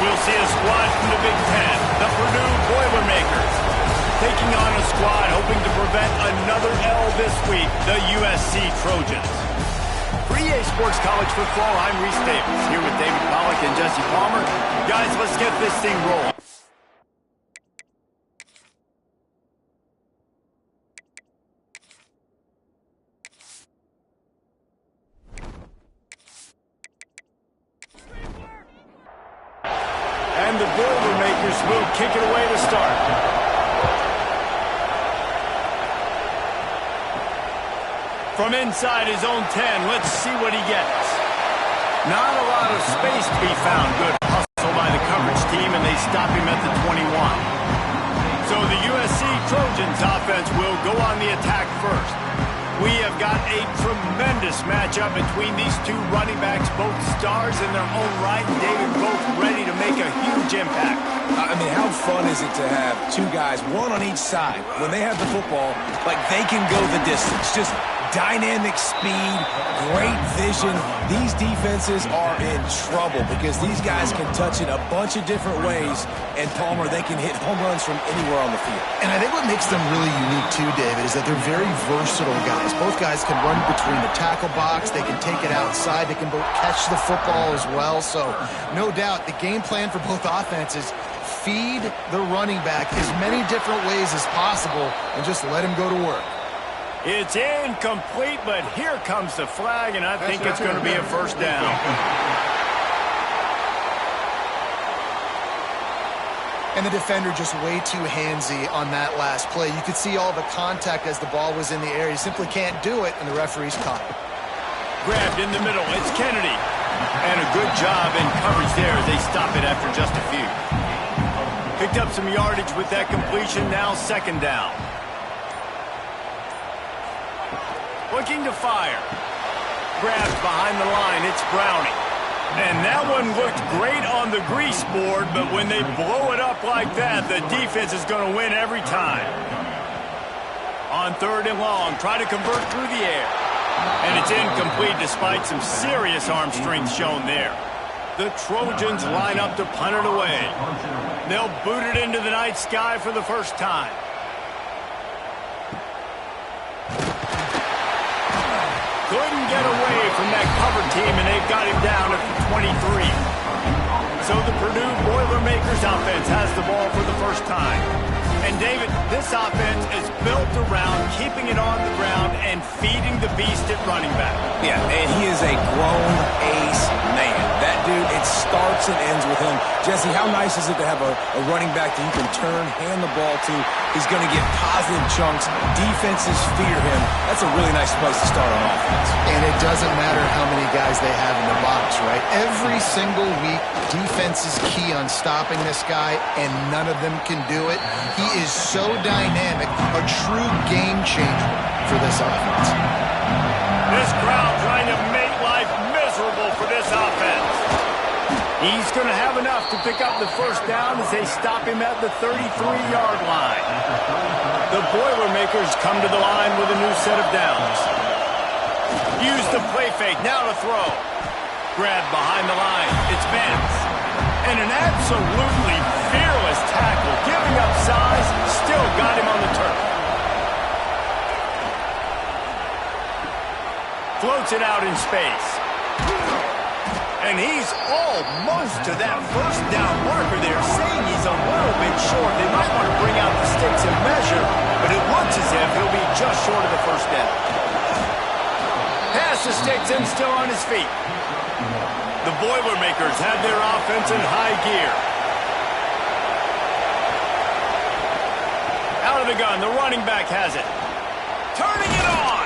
We'll see a squad from the Big Ten, the Purdue Boilermakers, taking on a squad hoping to prevent another L this week, the USC Trojans. For EA Sports College Football, I'm Reese Davis, here with David Pollack and Jesse Palmer. Guys, let's get this thing rolling. And the Boilermakers will kick it away to start. From inside his own 10, let's see what he gets. Not a lot of space to be found. Good hustle by the coverage team, and they stop him at the 21. So the USC Trojans offense will go on the attack first. We have got a tremendous matchup between these two running backs, both stars in their own right, and David, both ready to make a huge impact. I mean, how fun is it to have two guys, one on each side, when they have the football, like they can go the distance. Just dynamic speed, great vision. These defenses are in trouble because these guys can touch it a bunch of different ways, and Palmer, they can hit home runs from anywhere on the field. And I think what makes them really unique too, David, is that they're very versatile guys. Both guys can run between the tackle box, they can take it outside, they can both catch the football as well. So no doubt the game plan for both offenses, feed the running back as many different ways as possible and just let him go to work. It's incomplete, but here comes the flag, and I think it's going to be a first down. And the defender just way too handsy on that last play. You could see all the contact as the ball was in the air. He simply can't do it, and the referee's caught it. Grabbed in the middle. It's Kennedy. And a good job in coverage there as they stop it after just a few. Picked up some yardage with that completion. Now second down. Looking to fire. Grabs behind the line. It's Browning. And that one looked great on the grease board, but when they blow it up like that, the defense is going to win every time. On third and long, try to convert through the air. And it's incomplete despite some serious arm strength shown there. The Trojans line up to punt it away. They'll boot it into the night sky for the first time. Couldn't get away from that cover team, and they've got him down at the 23. So the Purdue Boilermakers offense has the ball for the first time. And, David, this offense is built around keeping it on the ground and feeding the beast at running back. Yeah, and he is a grown ace man. That dude, it starts and ends with him. Jesse, how nice is it to have a running back that you can turn, hand the ball to? He's going to get positive chunks. Defenses fear him. That's a really nice place to start on offense. And it doesn't matter how many guys they have in the box, right? Every single week, defense is key on stopping this guy, and none of them can do it. He is so dynamic, a true game changer for this offense. This crowd trying to make life miserable for this offense. He's going to have enough to pick up the first down as they stop him at the 33-yard line. The Boilermakers come to the line with a new set of downs. Use the play fake, now to throw. Grab behind the line, it's Vance. And an absolutely fearless tackle, giving up size, still got him on the turf. Floats it out in space. And he's almost to that first down marker there, saying he's a little bit short. They might want to bring out the sticks and measure, but it looks as if he'll be just short of the first down. Pass the sticks and still on his feet. The Boilermakers have their offense in high gear. Out of the gun, the running back has it. Turning it on!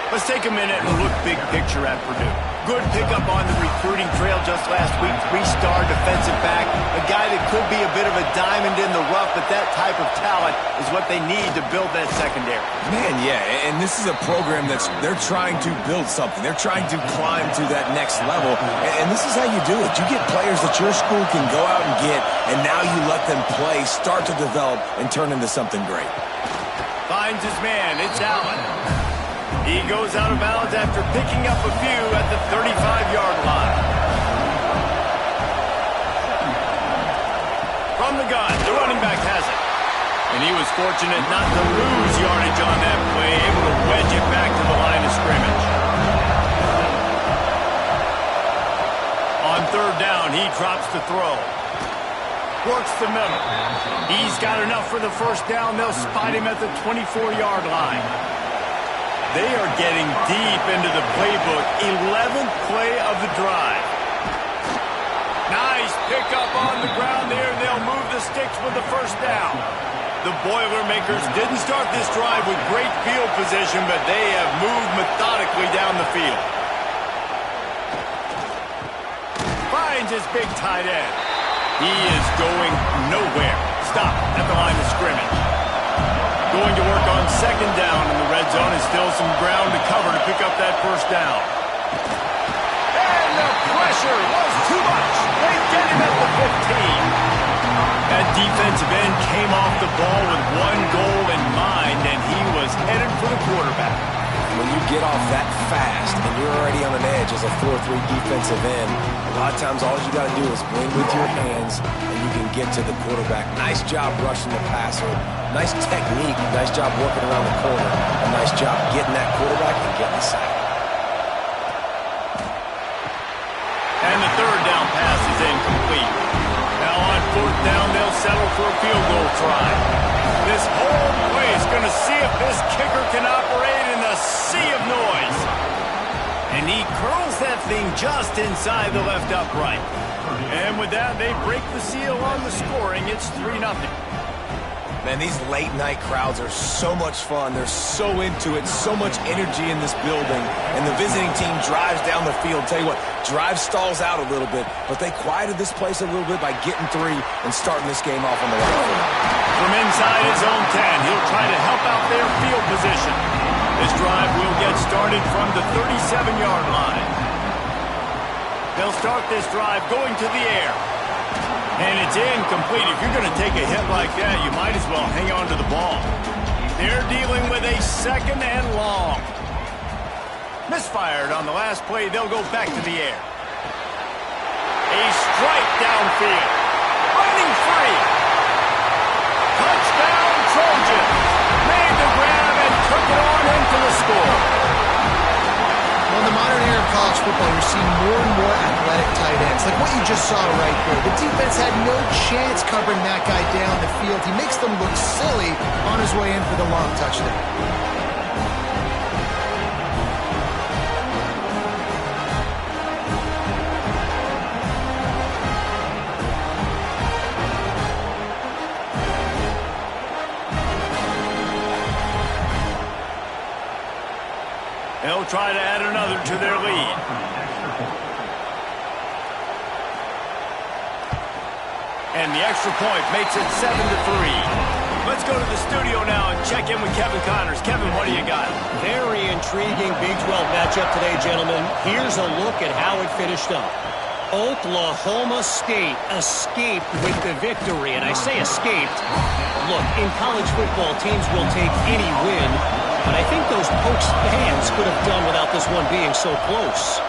Let's take a minute and look big picture at Purdue. Good pickup on the recruiting trail just last week. 3-star defensive back. A guy that could be a bit of a diamond in the rough, but that type of talent is what they need to build that secondary. Man, yeah, and this is a program they're trying to build something. They're trying to climb to that next level, and this is how you do it. You get players that your school can go out and get, and now you let them play, start to develop, and turn into something great. Finds his man. It's Allen. He goes out of bounds after picking up a few at the 35-yard line. drive. The running back has it. And he was fortunate not to lose yardage on that play, able to wedge it back to the line of scrimmage. On third down, he drops the throw. Works the middle. He's got enough for the first down. They'll spot him at the 24-yard line. They are getting deep into the playbook. 11th play of the drive. Nice pickup on the ground there. They'll move the sticks with the first down. The Boilermakers didn't start this drive with great field position, but they have moved methodically down the field. Finds his big tight end. He is going nowhere. Stop at the line of scrimmage. Going to work on second down in the red zone. And still some ground to cover to pick up that first down. And the pressure was too much. They get him at the 15. That defensive end came off the ball with one goal in mind, and he was headed for the quarterback. When you get off that fast and you're already on an edge as a 4-3 defensive end, a lot of times all you got to do is win with your hands and you can get to the quarterback. Nice job rushing the passer. Nice technique. Nice job working around the corner. A nice job getting that quarterback and getting the sack. And the third down pass is incomplete. Now on fourth down, they'll settle for a field goal try. This whole play is going to see if this kicker can operate in a sea of noise. And he curls that thing just inside the left upright. And with that, they break the seal on the scoring. It's 3-0. Man, these late-night crowds are so much fun. They're so into it, so much energy in this building. And the visiting team drives down the field. Tell you what, drive stalls out a little bit, but they quieted this place a little bit by getting 3 and starting this game off on the right foot. From inside his own 10, he'll try to help out their field position. This drive will get started from the 37-yard line. They'll start this drive going to the air. And it's incomplete. If you're going to take a hit like that, you might as well hang on to the ball. They're dealing with a second and long. Misfired on the last play. They'll go back to the air. A strike downfield. Running free. Touchdown Trojans. Made the grab and took it on into the score. Well, in the modern era of college football, you're seeing more and more athletic tight ends. Like what you just saw right there. The defense had no chance covering that guy down the field. He makes them look silly on his way in for the long touchdown. They'll try to add another to their lead. And the extra point makes it 7-3. Let's go to the studio now and check in with Kevin Connors. Kevin, what do you got? Very intriguing Big 12 matchup today, gentlemen. Here's a look at how it finished up. Oklahoma State escaped with the victory, and I say escaped. Look, in college football, teams will take any win, but I think those Pokes fans could have done without this one being so close.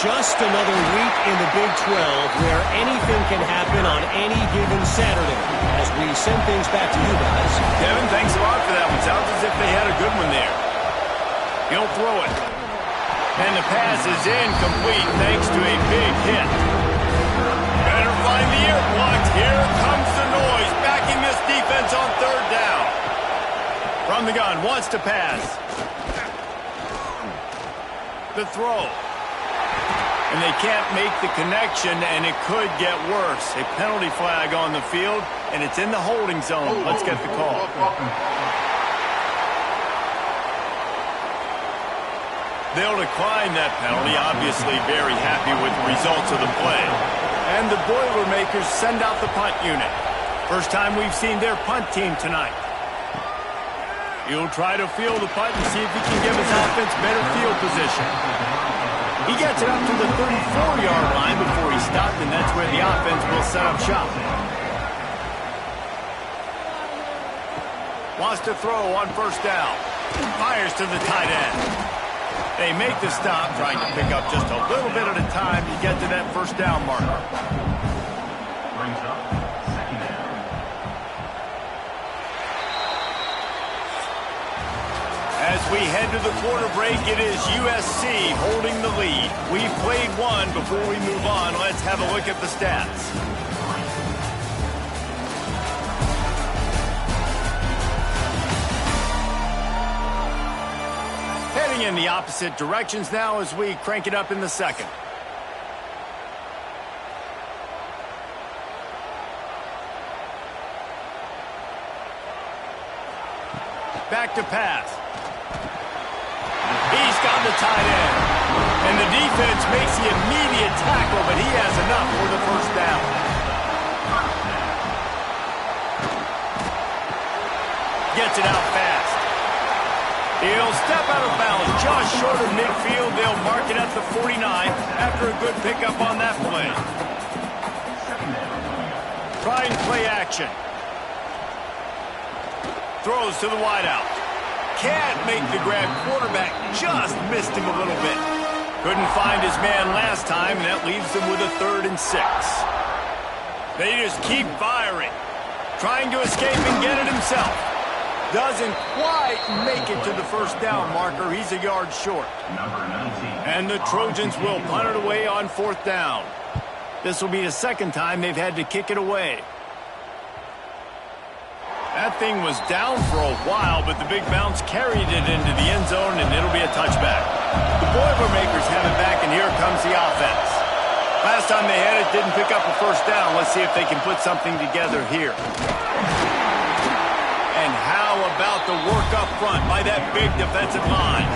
Just another week in the Big 12 where anything can happen on any given Saturday. As we send things back to you guys. Kevin, thanks a lot for that one. Sounds as if they had a good one there. He'll throw it. And the pass is incomplete thanks to a big hit. Better find the earplugs. Here comes the noise. Backing this defense on third down. From the gun, wants to pass. The throw. And they can't make the connection, and it could get worse. A penalty flag on the field, and it's in the holding zone. Let's get the call. They'll decline that penalty, obviously very happy with the results of the play. And the Boilermakers send out the punt unit. First time we've seen their punt team tonight. He'll try to field the punt and see if he can give his offense better field position. He gets it up to the 34-yard line before he stopped, and that's where the offense will set up shop. Wants to throw on first down. Fires to the tight end. They make the stop, trying to pick up just a little bit at a time to get to that first down marker. head to the quarter break, it is USC holding the lead. We've played one. Before we move on, let's have a look at the stats. Heading in the opposite directions now as we crank it up in the second. Back to pass. He's got the tight end. And the defense makes the immediate tackle, but he has enough for the first down. Gets it out fast. He'll step out of bounds just short of midfield. They'll mark it at the 49 after a good pickup on that play. Try and play action. Throws to the wideout. Can't make the grab. Quarterback just missed him a little bit. Couldn't find his man last time, and that leaves them with a 3rd and 6. They just keep firing. Trying to escape and get it himself. Doesn't quite make it to the first down marker. He's a yard short. And the Trojans will punt it away on 4th down. This will be the second time they've had to kick it away. That thing was down for a while, but the big bounce carried it into the end zone, and it'll be a touchback. The Boilermakers have it back, and here comes the offense. Last time they had it, didn't pick up a first down. Let's see if they can put something together here. And how about the work up front by that big defensive line?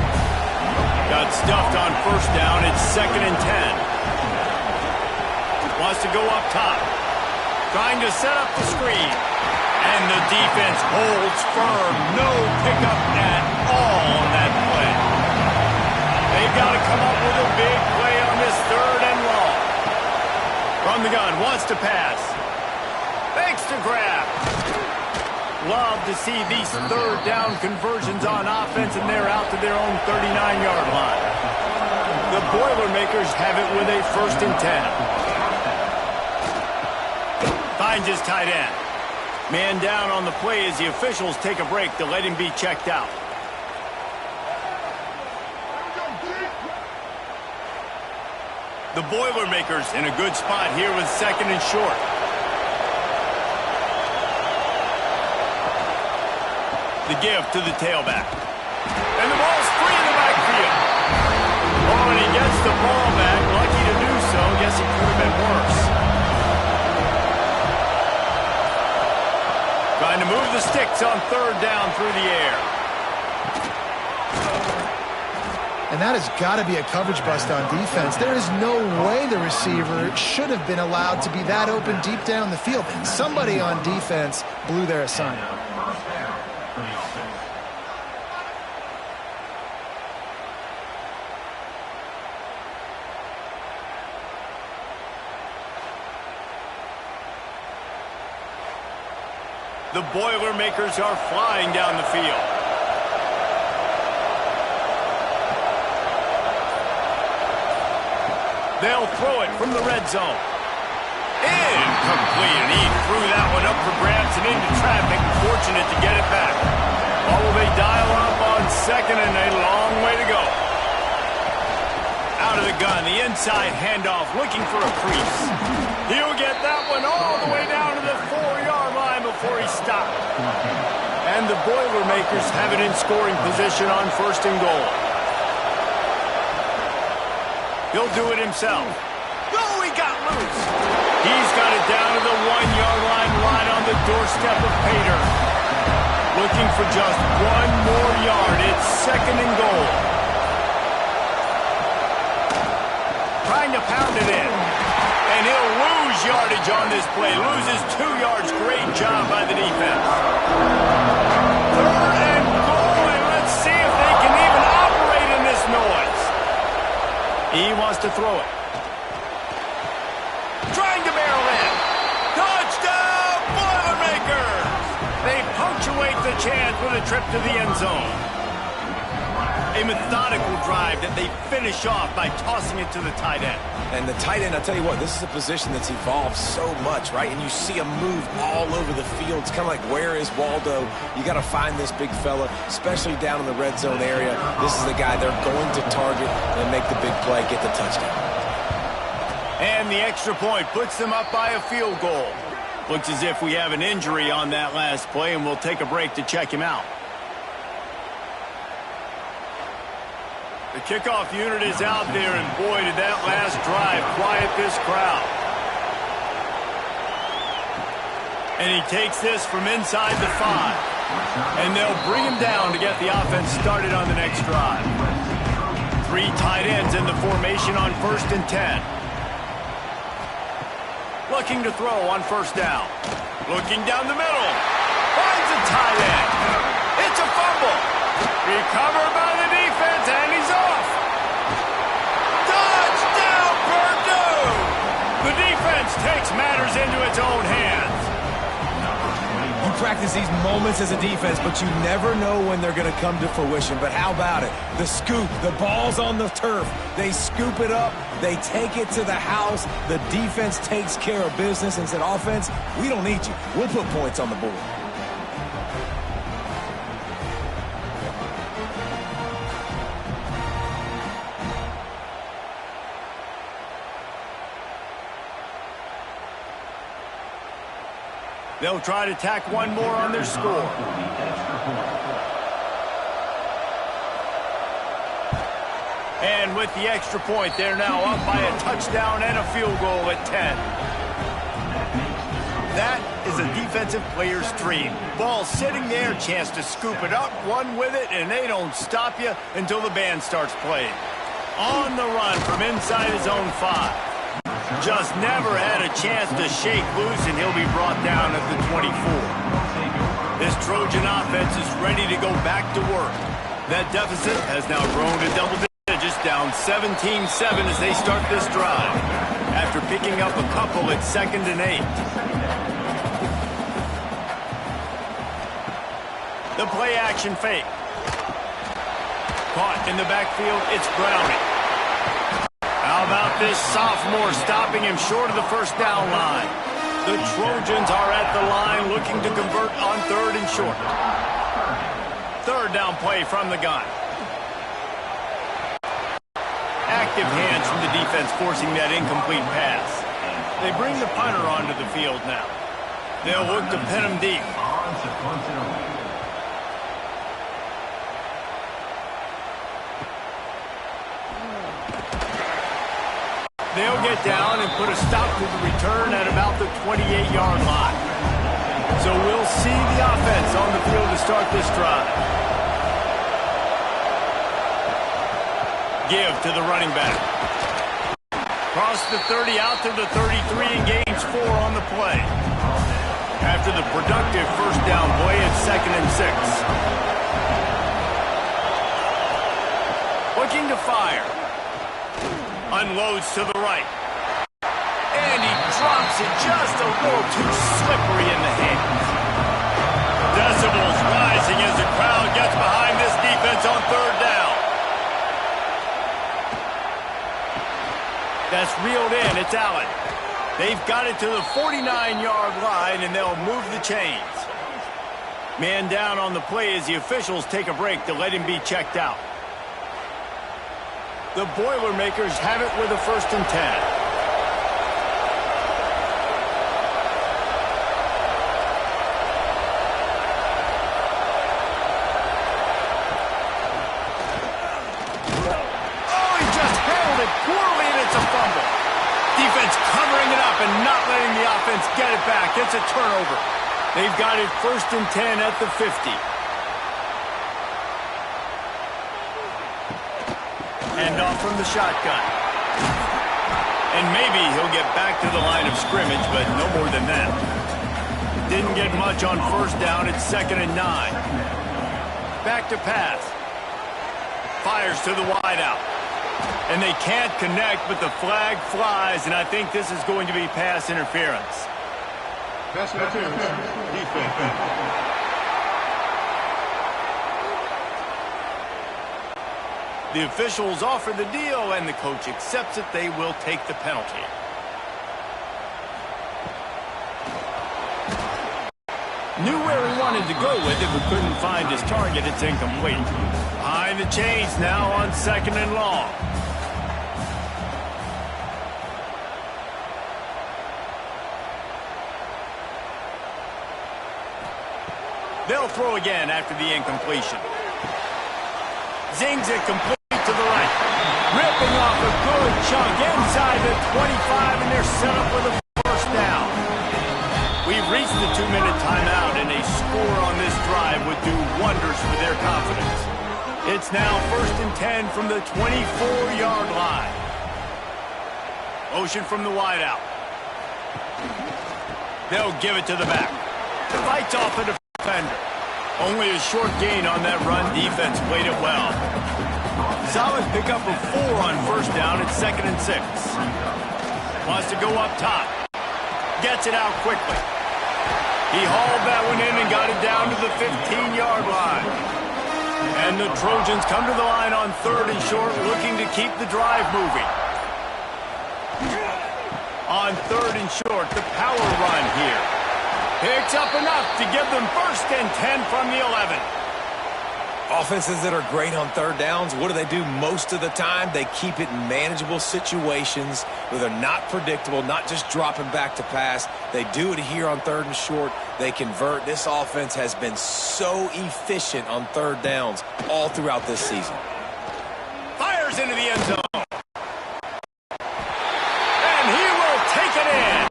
Got stuffed on first down. It's 2nd and 10. Wants to go up top. Trying to set up the screen. And the defense holds firm. No pickup at all on that play. They've got to come up with a big play on this 3rd and long. From the gun, wants to pass. Fakes to grab. Love to see these 3rd down conversions on offense, and they're out to their own 39-yard line. The Boilermakers have it with a 1st and 10. Finds his tight end. Man down on the play as the officials take a break to let him be checked out. The Boilermakers in a good spot here with 2nd and short. The give to the tailback. And the ball's free in the backfield. Oh, and he gets the ball back. Lucky to do so. Guess it could have been worse. Trying to move the sticks on 3rd down through the air. And that has got to be a coverage bust on defense. There is no way the receiver should have been allowed to be that open deep down the field. Somebody on defense blew their assignment. The Boilermakers are flying down the field. They'll throw it from the red zone. Incomplete, and he threw that one up for grabs and into traffic. Fortunate to get it back. Or will they dial up on 2nd and a long way to go? Out of the gun, the inside handoff, looking for a crease. He'll get that one all the way down to the 4-yard line before he stopped. And the Boilermakers have it in scoring position on 1st and goal. He'll do it himself. Oh, he got loose. He's got it down to the 1-yard line, right on the doorstep of Pater. Looking for just one more yard. It's 2nd and goal. Trying to pound it in. And he'll lose yardage on this play. Loses 2 yards. Great job by the defense. 3rd and goal, and let's see if they can even operate in this noise. He wants to throw it. Trying to barrel in. Touchdown, Boilermakers! They punctuate the chance with a trip to the end zone. A methodical drive that they finish off by tossing it to the tight end. And the tight end, I'll tell you what, this is a position that's evolved so much, right? And you see him move all over the field. It's kind of like, where is Waldo? You got to find this big fella, especially down in the red zone area. This is the guy they're going to target and make the big play, get the touchdown. And the extra point puts them up by a field goal. Looks as if we have an injury on that last play, and we'll take a break to check him out. The kickoff unit is out there, and boy, did that last drive quiet this crowd. And he takes this from inside the 5. And they'll bring him down to get the offense started on the next drive. 3 tight ends in the formation on 1st and 10. Looking to throw on 1st down. Looking down the middle. Finds a tight end. It's a fumble. Recovered by the defense, and he's off. Touchdown, Purdue! The defense takes matters into its own hands. You practice these moments as a defense, but you never know when they're going to come to fruition. But how about it? The scoop, the ball's on the turf. They scoop it up. They take it to the house. The defense takes care of business and said, offense, we don't need you. We'll put points on the board. They'll try to tack one more on their score. And with the extra point, they're now up by a touchdown and a field goal at 10. That is a defensive player's dream. Ball sitting there, chance to scoop it up, run with it, and they don't stop you until the band starts playing. On the run from inside his own 5. Just never had a chance to shake loose, and he'll be brought down at the 24. This Trojan offense is ready to go back to work. That deficit has now grown to double digits, down 17-7 as they start this drive, after picking up a couple at 2nd and 8. The play action fake. Caught in the backfield, it's Browning. How about this sophomore stopping him short of the 1st down line? The Trojans are at the line looking to convert on 3rd and short. 3rd down play from the gun. Active hands from the defense forcing that incomplete pass. They bring the punter onto the field now. They'll look to pin him deep. They'll get down and put a stop to the return at about the 28-yard line. So we'll see the offense on the field to start this drive. Give to the running back. Cross the 30 out to the 33 and gains 4 on the play. After the productive 1st down play, it's 2nd and 6. Looking to fire. Unloads to the right. And he drops it just a little too slippery in the hands. Decibels rising as the crowd gets behind this defense on 3rd down. That's reeled in. It's Allen. They've got it to the 49-yard line, and they'll move the chains. Man down on the play as the officials take a break to let him be checked out. The Boilermakers have it with a 1st and 10. Oh, he just handled it poorly, and it's a fumble. Defense covering it up and not letting the offense get it back. It's a turnover. They've got it 1st and 10 at the 50. Hand off from the shotgun. And maybe he'll get back to the line of scrimmage, but no more than that. Didn't get much on 1st down. It's 2nd and 9. Back to pass. Fires to the wideout. And they can't connect, but the flag flies, and I think this is going to be pass interference. Pass interference. Defense. The officials offer the deal, and the coach accepts it. They will take the penalty. Knew where he wanted to go with it, but couldn't find his target. It's incomplete. Behind the chains now on 2nd and long. They'll throw again after the incompletion. Zings it complete to the right. Ripping off a good chunk inside the 25, and they're set up with a first down. We've reached the 2-minute timeout, and a score on this drive would do wonders for their confidence. It's now 1st and 10 from the 24-yard line. Motion from the wideout. They'll give it to the back. Fights off the defender. Only a short gain on that run. Defense played it well. Solid pickup of 4 on first down. It's 2nd and 6. Wants to go up top. Gets it out quickly. He hauled that one in and got it down to the 15-yard line. And the Trojans come to the line on 3rd and short, looking to keep the drive moving. On 3rd and short, the power run here. Picks up enough to give them 1st and 10 from the 11. Offenses that are great on 3rd downs, what do? Most of the time, they keep it in manageable situations where they're not predictable, not just dropping back to pass. They do it here on 3rd and short. They convert. This offense has been so efficient on 3rd downs all throughout this season. Fires into the end zone. And he will take it in.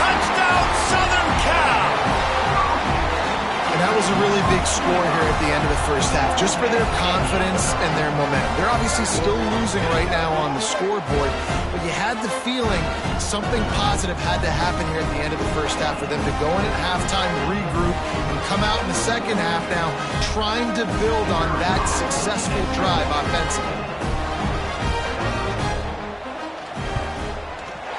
Touchdown, Southern Cal. And that was a really big score here at the end of the first half, just for their confidence and their momentum. They're obviously still losing right now on the scoreboard, but you had the feeling something positive had to happen here at the end of the first half for them to go in at halftime, regroup, and come out in the second half now trying to build on that successful drive offensively.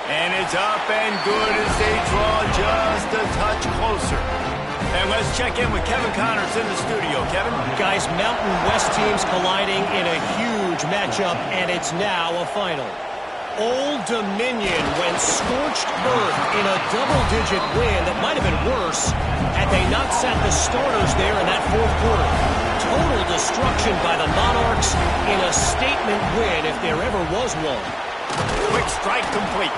And it's up and good as they draw just a touch closer. And let's check in with Kevin Connors in the studio. Kevin? Guys, Mountain West teams colliding in a huge matchup, and it's now a final. Old Dominion went scorched earth in a double-digit win that might have been worse had they not sat the starters there in that 4th quarter. Total destruction by the Monarchs in a statement win if there ever was one. Quick strike complete.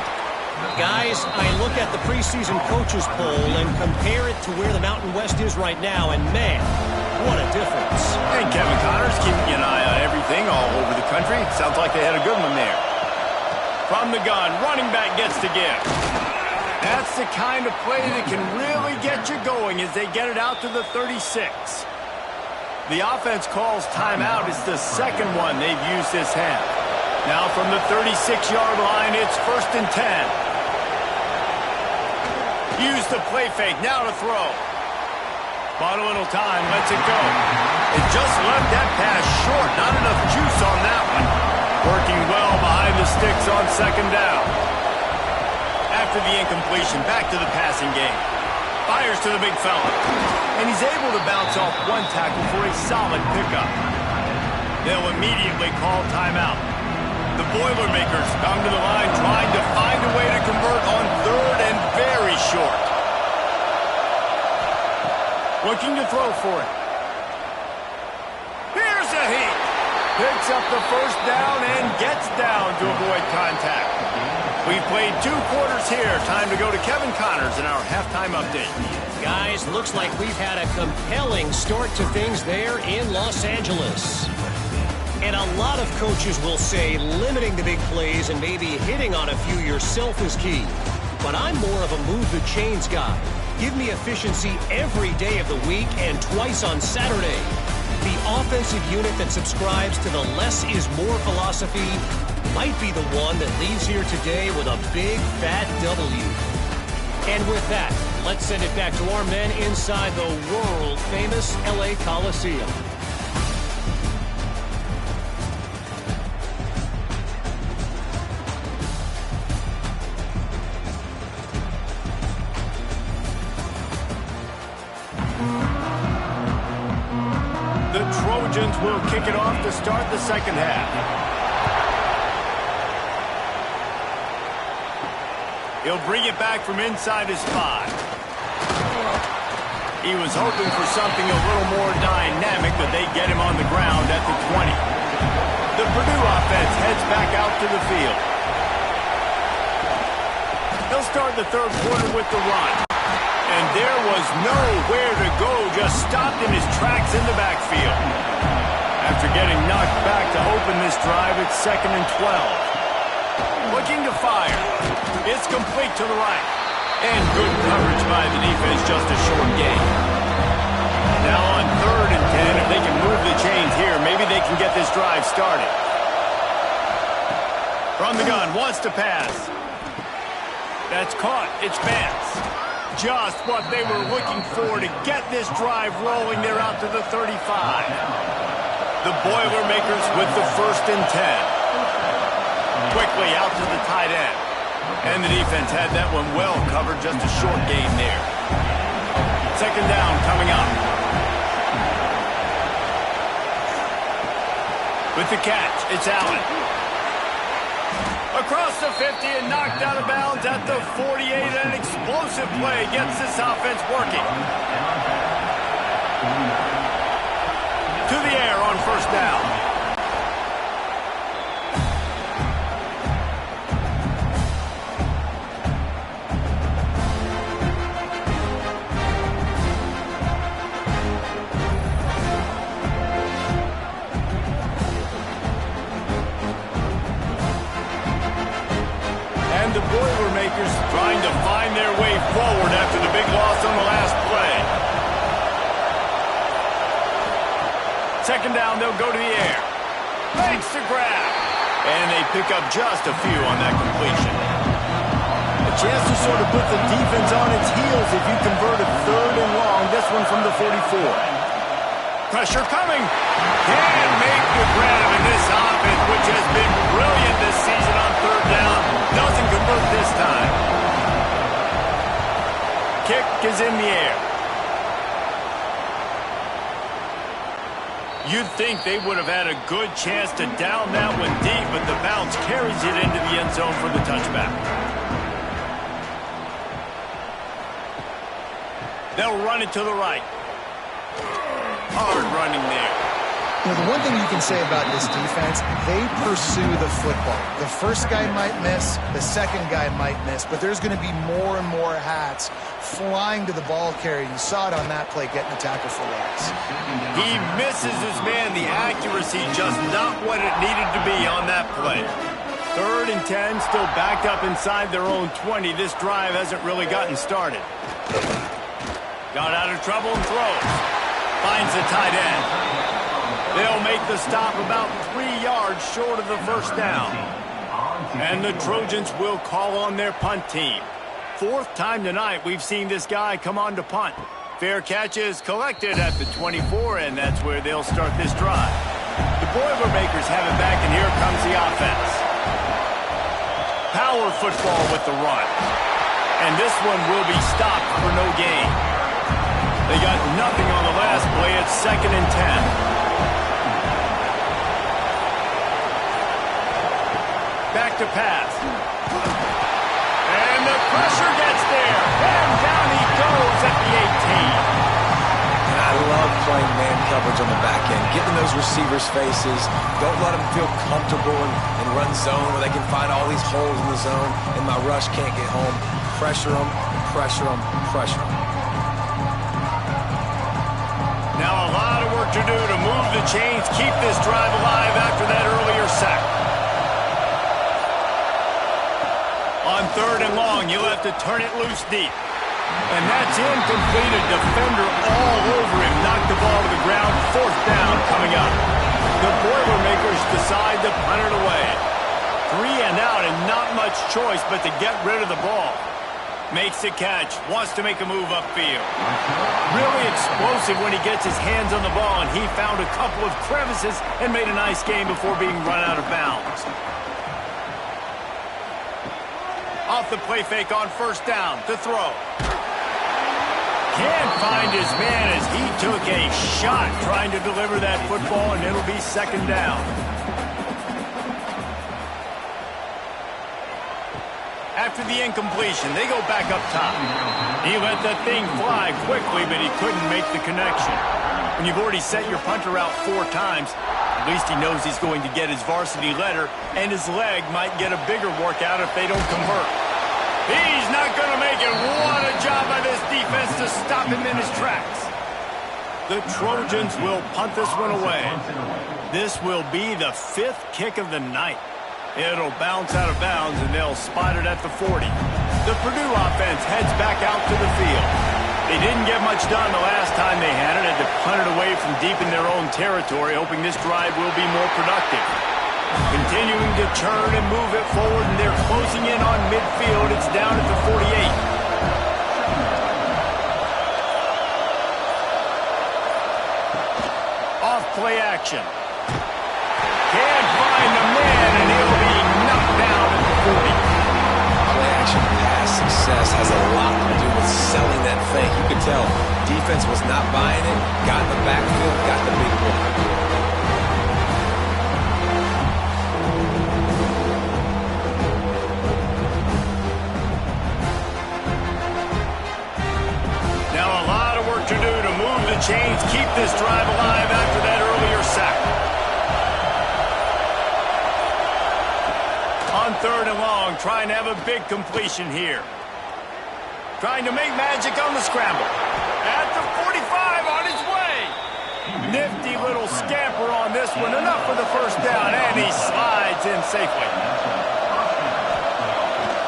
Guys, I look at the preseason coaches poll and compare it to where the Mountain West is right now, and man, what a difference. And Kevin Connors keeping an eye on everything all over the country. Sounds like they had a good one there. From the gun, running back gets to give. That's the kind of play that can really get you going as they get it out to the 36. The offense calls timeout. It's the 2nd one they've used this half. Now from the 36-yard line, it's 1st and 10. Use the play fake, now to throw. Bought a little time, lets it go. It just left that pass short, not enough juice on that one. Working well behind the sticks on 2nd down. After the incompletion, back to the passing game. Fires to the big fella. And he's able to bounce off one tackle for a solid pickup. They'll immediately call timeout. The Boilermakers come to the line trying to find a way to convert on 3rd and very short. Looking to throw for it. Here's a heat. Picks up the 1st down and gets down to avoid contact. We've played 2 quarters here. Time to go to Kevin Connors in our halftime update. Guys, looks like we've had a compelling start to things there in Los Angeles. And a lot of coaches will say limiting the big plays and maybe hitting on a few yourself is key. But I'm more of a move the chains guy. Give me efficiency every day of the week and twice on Saturday. The offensive unit that subscribes to the less is more philosophy might be the one that leaves here today with a big fat W. And with that, let's send it back to our men inside the world-famous LA Coliseum. The Trojans will kick it off to start the second half. He'll bring it back from inside his 5. He was hoping for something a little more dynamic, but they get him on the ground at the 20. The Purdue offense heads back out to the field. He'll start the third quarter with the run. And there was nowhere to go, just stopped in his tracks in the backfield. After getting knocked back to open this drive, it's 2nd and 12. Looking to fire. It's complete to the right. And good coverage by the defense, just a short gain. Now on 3rd and 10, if they can move the chains here, maybe they can get this drive started. From the gun, wants to pass. That's caught. It's Vance. Just what they were looking for to get this drive rolling. They're out to the 35. The Boilermakers with the 1st and 10. Quickly out to the tight end. And the defense had that one well covered, just a short gain there. 2nd down coming up. With the catch, it's Allen. Across the 50 and knocked out of bounds at the 48. An explosive play gets this offense working. To the air on 1st down. The Boilermakers trying to find their way forward after the big loss on the last play. 2nd down, they'll go to the air. Makes the grab. And they pick up just a few on that completion. A chance to sort of put the defense on its heels if you convert a 3rd and long. This one from the 44. Pressure coming. Can make the grab in this offense, which has been brilliant this season on 3rd down. Doesn't convert this time. Kick is in the air. You'd think they would have had a good chance to down that one deep, but the bounce carries it into the end zone for the touchback. They'll run it to the right. Hard running there. You know, the one thing you can say about this defense, they pursue the football. The first guy might miss, the second guy might miss, but there's going to be more and more hats flying to the ball carrier. You saw it on that play, getting the tackle for loss. He misses his man. The accuracy just not what it needed to be on that play. 3rd and 10, still backed up inside their own 20. This drive hasn't really gotten started. Got out of trouble and throws. Finds the tight end. They'll make the stop about 3 yards short of the 1st down. And the Trojans will call on their punt team. 4th time tonight we've seen this guy come on to punt. Fair catch is collected at the 24, and that's where they'll start this drive. The Boilermakers have it back, and here comes the offense. Power football with the run. And this one will be stopped for no gain. They got nothing on the last play. It's 2nd and 10. Back to pass. And the pressure gets there. And down he goes at the 18. And I love playing man coverage on the back end. Getting those receivers' faces. Don't let them feel comfortable in run zone where they can find all these holes in the zone and my rush can't get home. Pressure them, pressure them, pressure them. Now a lot of work to do to move the chains, keep this drive alive after that earlier sack. On 3rd and long, you'll have to turn it loose deep. And that's incomplete. A defender all over him. Knocked the ball to the ground. 4th down coming up. The Boilermakers decide to punt it away. 3 and out and not much choice but to get rid of the ball. Makes the catch. Wants to make a move upfield. Really explosive when he gets his hands on the ball, and he found a couple of crevices and made a nice game before being run out of bounds. Off the play fake on 1st down to throw. Can't find his man as he took a shot trying to deliver that football, and it'll be second down. After the incompletion, they go back up top. He let that thing fly quickly, but he couldn't make the connection. When you've already set your punter out 4 times, at least he knows he's going to get his varsity letter, and his leg might get a bigger workout if they don't convert. He's not going to make it. What a job by this defense to stop him in his tracks. The Trojans will punt this one away. This will be the 5th kick of the night. It'll bounce out of bounds, and they'll spot it at the 40. The Purdue offense heads back out to the field. They didn't get much done the last time they had it. Had to punt it away from deep in their own territory, hoping this drive will be more productive. Continuing to churn and move it forward, and they're closing in on midfield. It's down at the 48. Off play action. Can't find the man, and he'll be knocked down at the 40. Play action pass success has a lot to do with selling that fake. You could tell defense was not buying it, got in the backfield, got the big one. To do to move the chains, keep this drive alive after that earlier sack. On 3rd and long, trying to have a big completion here. Trying to make magic on the scramble. At the 45, on his way. Nifty little scamper on this one, enough for the first down, and he slides in safely.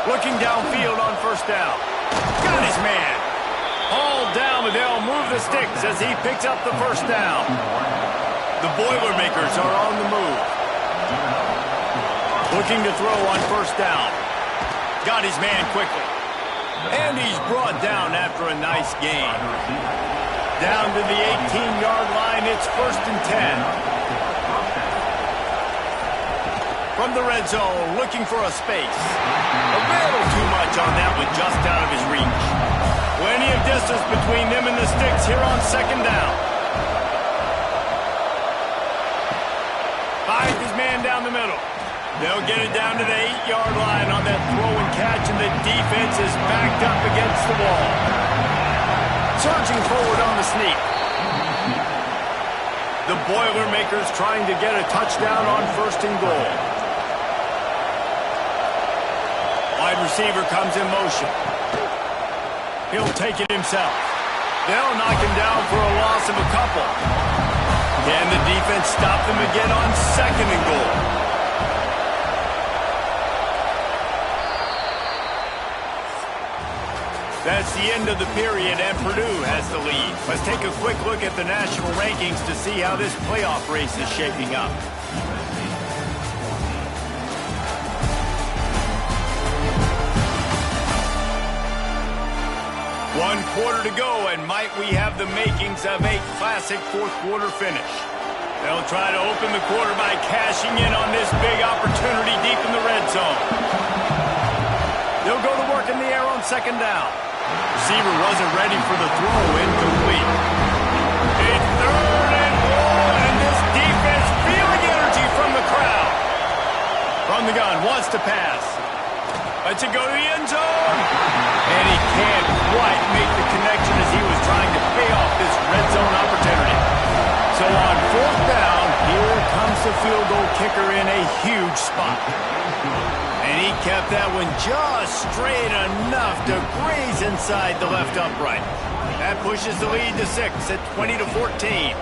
Looking downfield on 1st down. Got his man. All down, but they'll move the sticks as he picks up the 1st down. The Boilermakers are on the move. Looking to throw on 1st down. Got his man quickly. And he's brought down after a nice gain. Down to the 18-yard line, it's 1st and 10. From the red zone, looking for a space. A little too much on that one, just out of his reach. Plenty of distance between them and the sticks here on 2nd down. Finds his man down the middle. They'll get it down to the 8-yard line on that throw and catch, and the defense is backed up against the wall. Surging forward on the sneak. The Boilermakers trying to get a touchdown on 1st and goal. Wide receiver comes in motion. He'll take it himself. They'll knock him down for a loss of a couple. Can the defense stop them again on 2nd and goal? That's the end of the period, and Purdue has the lead. Let's take a quick look at the national rankings to see how this playoff race is shaping up. 1 quarter to go, and might we have the makings of a classic 4th quarter finish. They'll try to open the quarter by cashing in on this big opportunity deep in the red zone. They'll go to work in the air on 2nd down. Receiver wasn't ready for the throw, incomplete. It's 3rd and goal, and this defense feeling energy from the crowd. From the gun, wants to pass. Lets it go to the end zone. And he can't quite make the connection as he was trying to pay off this red zone opportunity. So on 4th down, here comes the field goal kicker in a huge spot. And he kept that one just straight enough to graze inside the left upright. That pushes the lead to 6 at 20-14.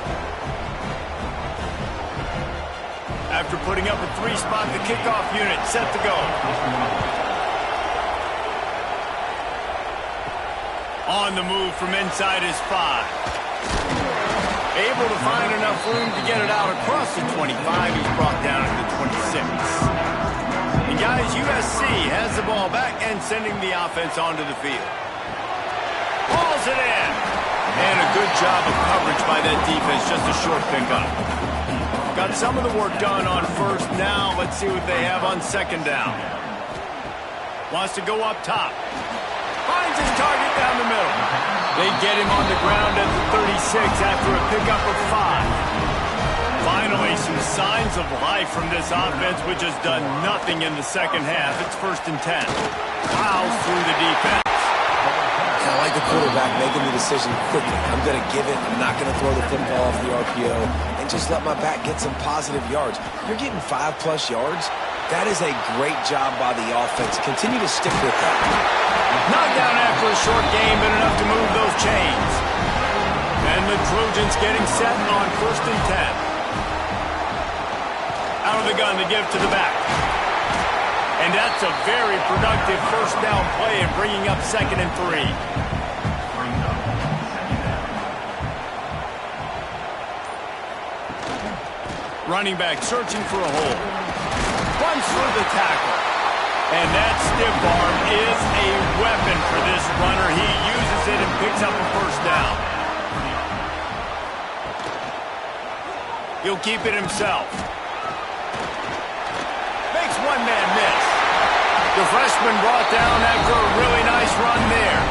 After putting up a 3-spot, the kickoff unit set to go. On the move from inside his 5. Able to find enough room to get it out across the 25. He's brought down at the 26. And guys, USC has the ball back and sending the offense onto the field. Hauls it in. And a good job of coverage by that defense. Just a short pickup. Got some of the work done on 1st. Now let's see what they have on 2nd down. Wants to go up top. Finds his target down the middle. They get him on the ground at the 36 after a pickup of 5. Finally, some signs of life from this offense, which has done nothing in the second half. It's 1st and 10. Plows through the defense. I like the quarterback making the decision quickly. I'm going to give it. I'm not going to throw the football off the RPO and just let my back get some positive yards. You're getting 5+ yards. That is a great job by the offense. Continue to stick with that. Knocked down after a short game, but enough to move those chains. And the Trojans getting set on 1st and 10. Out of the gun to give to the back. And that's a very productive 1st down play and bringing up 2nd and 3. Running back searching for a hole. Runs through the tackle. And that stiff arm is a weapon for this runner. He uses it and picks up a 1st down. He'll keep it himself. Makes one man miss. The freshman brought down after a really nice run there.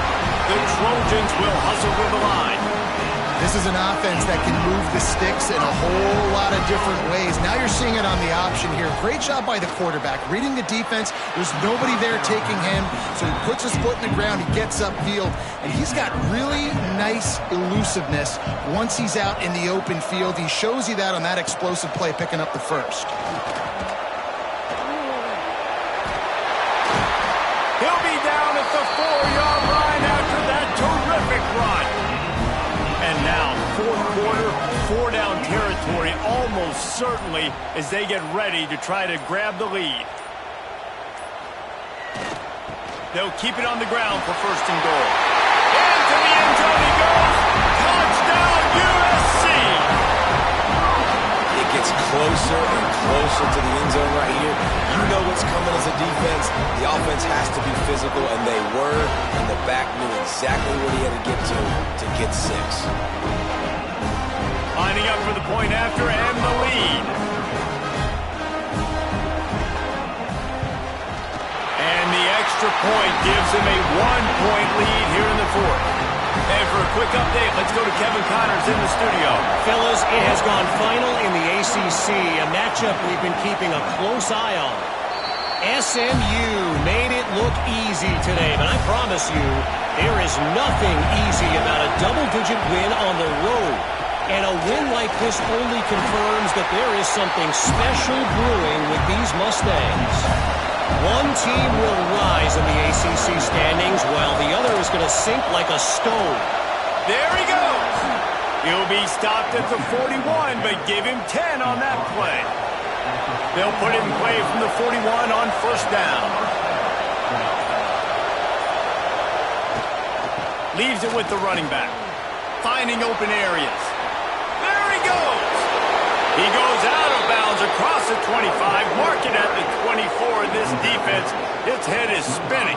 The Trojans will hustle to the line. This is an offense that can move the sticks in a whole lot of different ways. Now you're seeing it on the option here. Great job by the quarterback. Reading the defense. There's nobody there taking him. So he puts his foot in the ground. He gets upfield. And he's got really nice elusiveness once he's out in the open field. He shows you that on that explosive play, picking up the 1st. He'll be down at the 4-yard line after that terrific run. And now, 4th quarter, 4-down territory almost certainly as they get ready to try to grab the lead. They'll keep it on the ground for 1st and goal. Into the end zone he goes. Touchdown, USC! It gets closer and closer to the end zone right here. You know what's coming as a defense. The offense has to be physical, and they were. And the back knew exactly what he had to get 6. Lining up for the point after and the lead. And the extra point gives him a 1-point lead here in the 4th. And for a quick update, let's go to Kevin Connors in the studio. Fellas, it has gone final in the ACC, a matchup we've been keeping a close eye on. SMU made it look easy today, but I promise you, there is nothing easy about a double-digit win on the road. And a win like this only confirms that there is something special brewing with these Mustangs. One team will rise in the ACC standings while the other is going to sink like a stone. There he goes. He'll be stopped at the 41, but give him 10 on that play. They'll put it in play from the 41 on 1st down. Leaves it with the running back. Finding open areas. There he goes. He goes out of bounds across the 25, mark it at the 24. This defense, its head is spinning.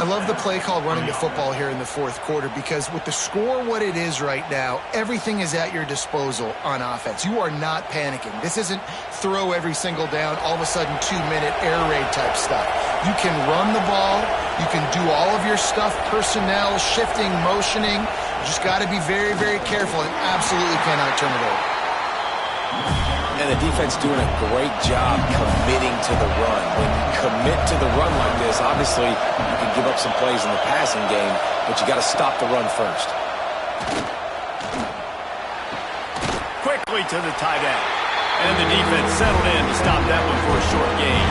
I love the play called running the football here in the 4th quarter because with the score what it is right now, everything is at your disposal on offense. You are not panicking. This isn't throw every single down, all of a sudden 2-minute air raid type stuff. You can run the ball. You can do all of your stuff, personnel, shifting, motioning. You just got to be very, very careful and absolutely cannot turn it over. And the defense doing a great job committing to the run. When you commit to the run like this, obviously you can give up some plays in the passing game, but you got to stop the run first. Quickly to the tight end. And the defense settled in to stop that one for a short gain.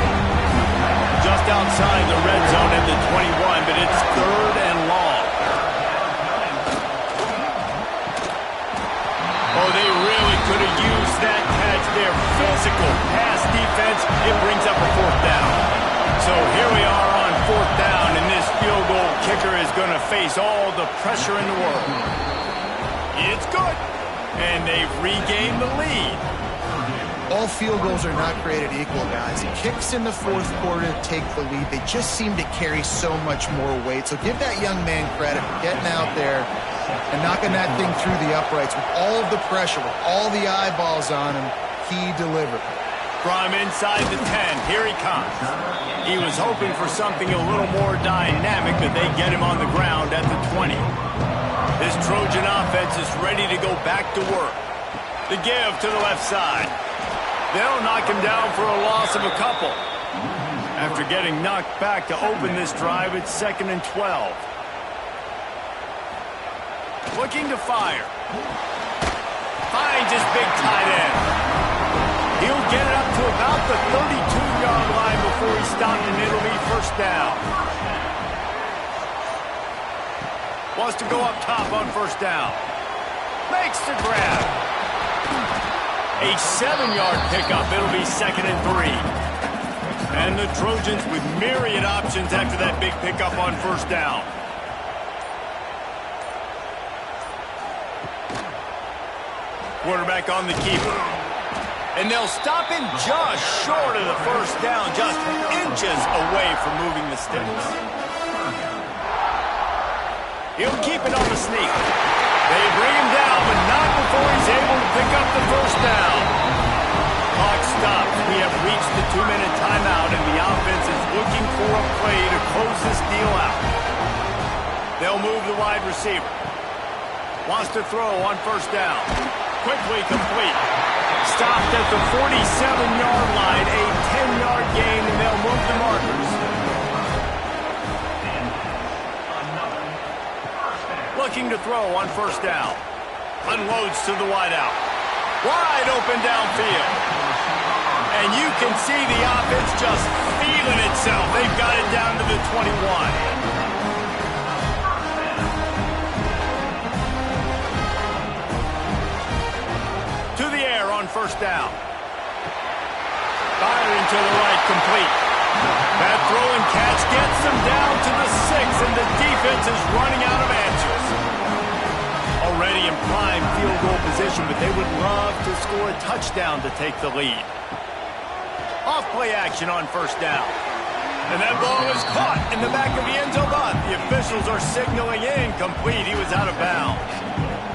Just outside the red zone at the 21, but it's 3rd and long. Oh, they really could have used that catch there. Physical pass defense. It brings up a 4th down. So here we are on 4th down, and this field goal kicker is going to face all the pressure in the world. It's good. And they've regained the lead. All field goals are not created equal, guys. Kicks in the 4th quarter to take the lead. They just seem to carry so much more weight. So give that young man credit for getting out there and knocking that thing through the uprights with all of the pressure, with all the eyeballs on him. He delivered. From inside the 10, here he comes. He was hoping for something a little more dynamic, but they get him on the ground at the 20. Trojan offense is ready to go back to work. The give to the left side. They'll knock him down for a loss of a couple. After getting knocked back to open this drive, it's 2nd and 12. Looking to fire. Finds his big tight end. He'll get it up to about the 32-yard line before he's stopped, and it'll be first down. Wants to go up top on first down. Makes the grab. A 7-yard pickup. It'll be 2nd and 3. And the Trojans with myriad options after that big pickup on first down. Quarterback on the keeper. And they'll stop him just short of the first down, just inches away from moving the sticks. He'll keep it on the sneak. They bring him down, but not before he's able to pick up the first down. Clock stops. We have reached the 2-minute timeout, and the offense is looking for a play to close this deal out. They'll move the wide receiver. Wants to throw on first down. Quickly complete. Stopped at the 47-yard line. A 10-yard gain, and they'll move the markers. Looking to throw on first down. Unloads to the wideout. Wide open downfield. And you can see the offense just feeling itself. They've got it down to the 21. To the air on first down. Firing to the right, complete. That throw and catch gets them down to the 6, and the defense is running out of answers. Already in prime field goal position, but they would love to score a touchdown to take the lead. Off play action on first down. And that ball is caught in the back of the end zone. But the officials are signaling incomplete. He was out of bounds.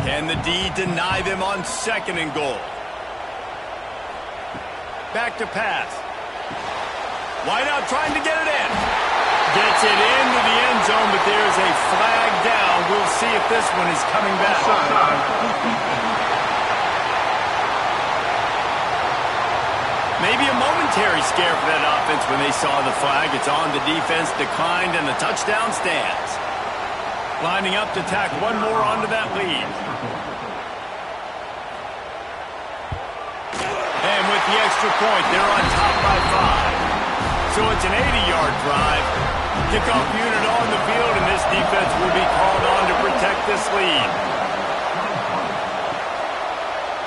Can the D deny them on 2nd and goal? Back to pass. Wide out trying to get it in. Gets it into the end zone, but there's a flag down. We'll see if this one is coming back. Maybe a momentary scare for that offense when they saw the flag. It's on, the defense declined, and the touchdown stands. Lining up to tack one more onto that lead. And with the extra point, they're on top by 5. So it's an 80-yard drive. Kickoff unit on the field, and this defense will be called on to protect this lead.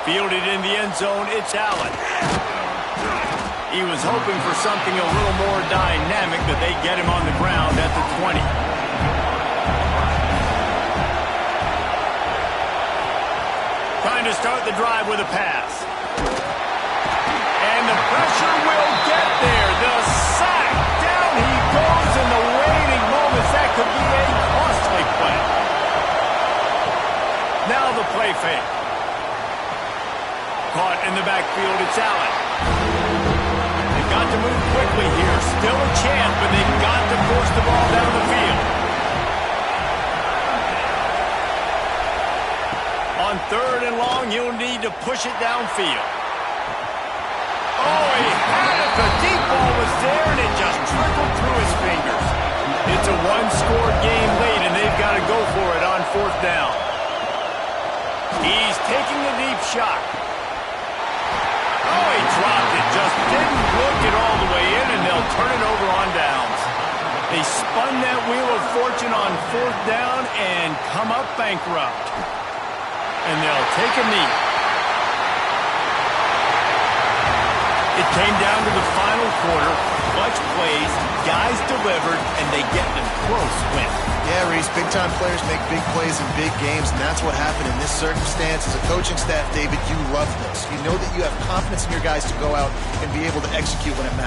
Fielded in the end zone, it's Allen. He was hoping for something a little more dynamic, but they get him on the ground at the 20. Trying to start the drive with a pass. And the pressure will get there. The sack. Down he goes in the waiting moments. That could be a costly play. Now the play fake. Caught in the backfield. It's Allen. They've got to move quickly here. Still a chance, but they've got to force the ball down the field. On 3rd and long, he'll need to push it downfield. Oh, he had it. The deep ball was there, and it just trickled through his fingers. It's a one-score game late, and they've got to go for it on 4th down. He's taking a deep shot. Oh, he dropped it. Just didn't look it all the way in, and they'll turn it over on downs. They spun that wheel of fortune on 4th down and come up bankrupt. And they'll take a knee. It came down to the final quarter. Clutch plays, guys delivered, and they get a close win. Yeah, Reese, big-time players make big plays in big games, and that's what happened in this circumstance. As a coaching staff, David, you love this. You know that you have confidence in your guys to go out and be able to execute when it matters.